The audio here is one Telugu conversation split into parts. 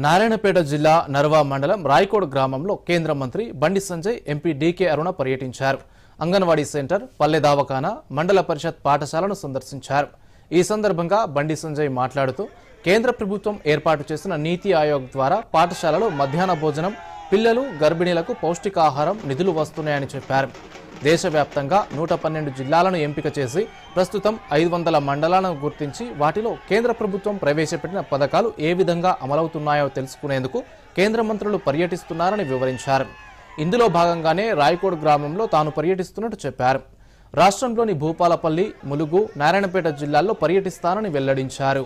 నారాయణపేట జిల్లా నర్వా మండలం రాయకోడ్ గ్రామంలో కేంద్ర మంత్రి బండి సంజయ్, ఎంపీ డీకే అరుణ పర్యటించారు. అంగన్వాడీ సెంటర్, పల్లె దవాఖానా, మండల పరిషత్ పాఠశాలను సందర్శించారు. ఈ సందర్భంగా బండి సంజయ్ మాట్లాడుతూ కేంద్ర ప్రభుత్వం ఏర్పాటు చేసిన నీతి ఆయోగ్ ద్వారా పాఠశాలలో మధ్యాహ్న భోజనం, పిల్లలు, గర్భిణీలకు పౌష్టికాహారం నిధులు వస్తున్నాయని చెప్పారు. దేశవ్యాప్తంగా 112 జిల్లాలను ఎంపిక చేసి ప్రస్తుతం 500 మండలాలను గుర్తించి వాటిలో కేంద్ర ప్రభుత్వం ప్రవేశపెట్టిన పథకాలు ఏ విధంగా అమలవుతున్నాయో తెలుసుకునేందుకు కేంద్ర మంత్రులు పర్యటిస్తున్నారని వివరించారు. ఇందులో భాగంగానే రాయకోడ్ గ్రామంలో తాను పర్యటిస్తున్నట్టు చెప్పారు. రాష్ట్రంలోని భూపాలపల్లి, ములుగు, నారాయణపేట జిల్లాల్లో పర్యటిస్తానని వెల్లడించారు.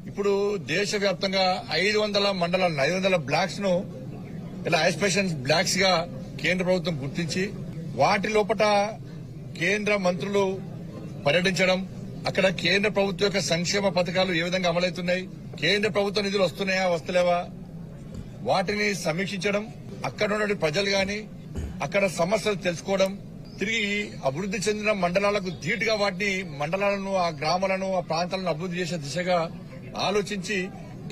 ఇప్పుడు దేశవ్యాప్తంగా 500 మండలాలను 500 బ్లాక్స్ ను ఇలా ఐసోలేషన్ బ్లాక్స్ గా కేంద్ర ప్రభుత్వం గుర్తించి వాటి లోపల కేంద్ర మంత్రులు పర్యటించడం, అక్కడ కేంద్ర ప్రభుత్వం యొక్క సంక్షేమ పథకాలు ఏ విధంగా అమలవుతున్నాయి, కేంద్ర ప్రభుత్వ నిధులు వస్తున్నాయా వస్తలేవా వాటిని సమీక్షించడం, అక్కడ ఉన్న ప్రజలు గాని అక్కడ సమస్యలు తెలుసుకోవడం, తిరిగి అభివృద్ది చెందిన మండలాలకు ధీటుగా వాటిని మండలాలను, ఆ గ్రామాలను, ఆ ప్రాంతాలను అభివృద్ది చేసే దిశగా ఆలోచించి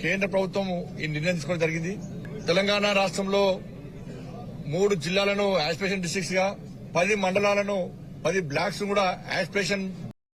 కేంద్ర ప్రభుత్వం ఈ నిర్ణయం తీసుకోవడం జరిగింది. తెలంగాణ రాష్ట్రంలో 3 జిల్లాలను యాస్పిరేషన్ డిస్ట్రిక్ట్స్ గా, 10 మండలాలను, 10 బ్లాక్స్ కూడా యాస్పిరేషన్